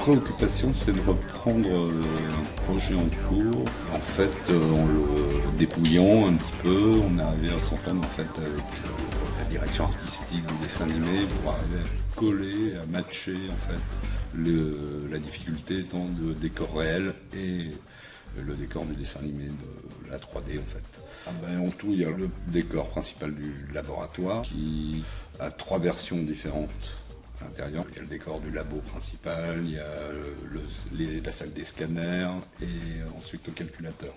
préoccupation, c'est de reprendre un projet en cours. En fait, en le dépouillant un petit peu, on est arrivé à s'entendre en fait avec la direction artistique du dessin animé pour arriver à coller, à matcher en fait la difficulté étant de décor réel et le décor du dessin animé de la 3D en fait. En tout, il y a le décor principal du laboratoire qui a 3 versions différentes. À l'intérieur, il y a le décor du labo principal, il y a la salle des scanners et ensuite le calculateur,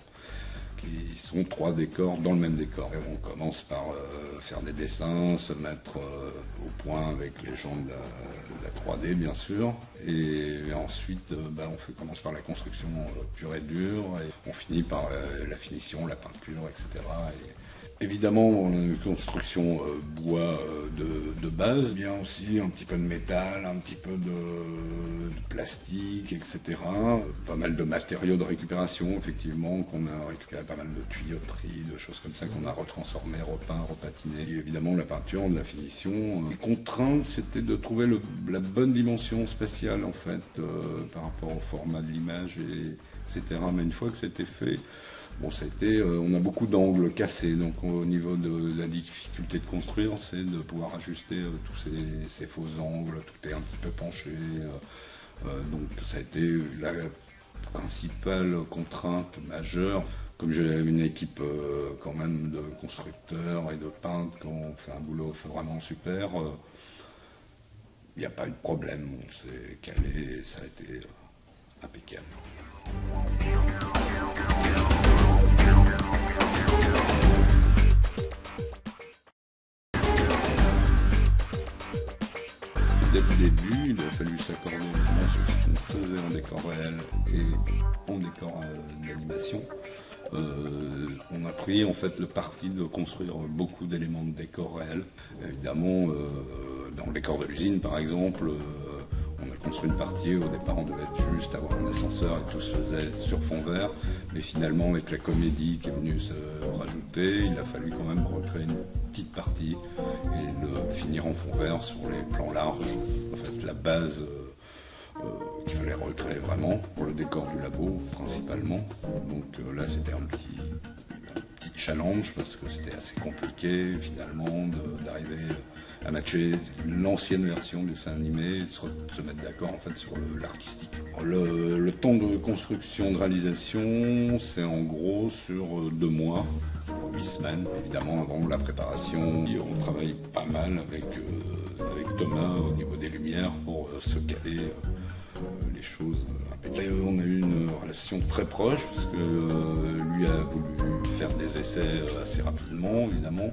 qui sont 3 décors dans le même décor. Et on commence par faire des dessins, se mettre au point avec les gens de la 3D bien sûr, et ensuite on commence par la construction pure et dure, et on finit par la finition, la peinture, etc. Évidemment, on a une construction bois de base, bien aussi un petit peu de métal, un petit peu de plastique, etc. Pas mal de matériaux de récupération, effectivement, qu'on a récupéré, pas mal de tuyauterie, de choses comme ça qu'on a retransformé, repeint, repatiné. Et évidemment, la peinture, de la finition. Les contraintes, c'était de trouver la bonne dimension spatiale, en fait, par rapport au format de l'image, etc. Mais une fois que c'était fait, bon, on a beaucoup d'angles cassés, donc au niveau de la difficulté de construire, c'est de pouvoir ajuster tous ces faux angles, tout est un petit peu penché, donc ça a été la principale contrainte majeure. Comme j'ai une équipe quand même de constructeurs et de peintres qui ont fait un boulot vraiment super, il n'y a pas eu de problème, on s'est calé, ça a été impeccable. Dès le début, il a fallu s'accorder vraiment sur ce qu'on faisait en décor réel et en décor d'animation. On a pris en fait le parti de construire beaucoup d'éléments de décor réel. Évidemment, dans le décor de l'usine par exemple, on a construit une partie, au départ on devait juste avoir un ascenseur et tout se faisait sur fond vert, mais finalement avec la comédie qui est venue se rajouter, il a fallu quand même recréer une petite partie et le finir en fond vert sur les plans larges, en fait la base qu'il fallait recréer vraiment pour le décor du labo principalement. Donc là c'était un petit challenge parce que c'était assez compliqué finalement d'arriver à matcher l'ancienne version du dessin animé, se mettre d'accord en fait sur l'artistique. Le temps de construction, de réalisation, c'est en gros sur 2 mois, 8 semaines. Évidemment, avant la préparation, on travaille pas mal avec Thomas au niveau des lumières pour se caler les choses impeccables. On a eu une relation très proche parce que lui a voulu faire des essais assez rapidement, évidemment,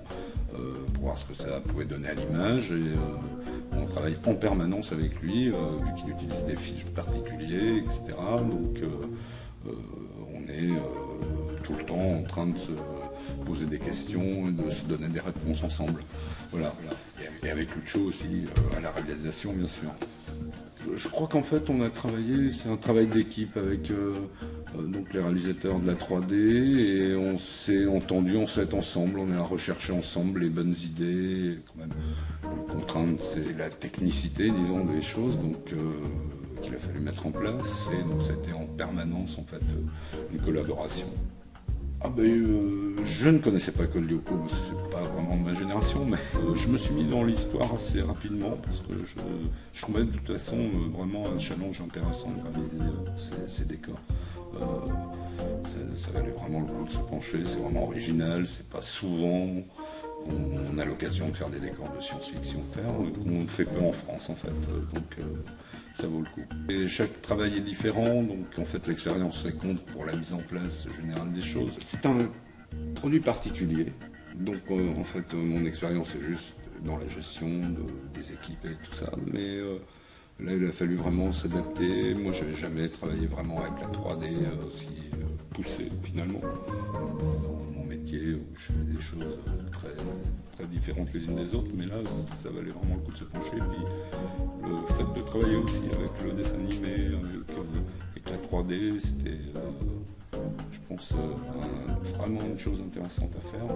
pour voir ce que ça pouvait donner à l'image. Et on travaille en permanence avec lui, vu qu'il utilise des fiches particuliers, etc. Donc on est tout le temps en train de se poser des questions et de se donner des réponses ensemble. Voilà. Et avec Lucho aussi, à la réalisation, bien sûr. Je crois qu'en fait on a travaillé, c'est un travail d'équipe avec donc les réalisateurs de la 3D et on s'est entendu, on s'est ensemble, on a recherché ensemble les bonnes idées. Quand même, la contrainte c'est la technicité, disons, des choses, donc qu'il a fallu mettre en place et donc ça a été en permanence en fait une collaboration. Je ne connaissais pas Code Lyoko, c'est pas vraiment de ma génération, mais je me suis mis dans l'histoire assez rapidement parce que je trouvais de toute façon vraiment un challenge intéressant de réaliser ces décors. Ça valait vraiment le coup de se pencher, c'est vraiment original, c'est pas souvent on a l'occasion de faire des décors de science-fiction, on fait peu en France en fait, donc ça vaut le coup. Et chaque travail est différent, donc en fait l'expérience compte pour la mise en place générale des choses. C'est un produit particulier, donc en fait mon expérience est juste dans la gestion des équipes et tout ça, mais là il a fallu vraiment s'adapter. Moi j'avais jamais travaillé vraiment avec la 3D aussi poussée finalement dans mon métier où je fais des choses très différentes les unes des autres, mais là ça valait vraiment le coup de se pencher. Puis le fait de travailler aussi avec le dessin animé, avec la 3D, c'était je pense vraiment une chose intéressante à faire.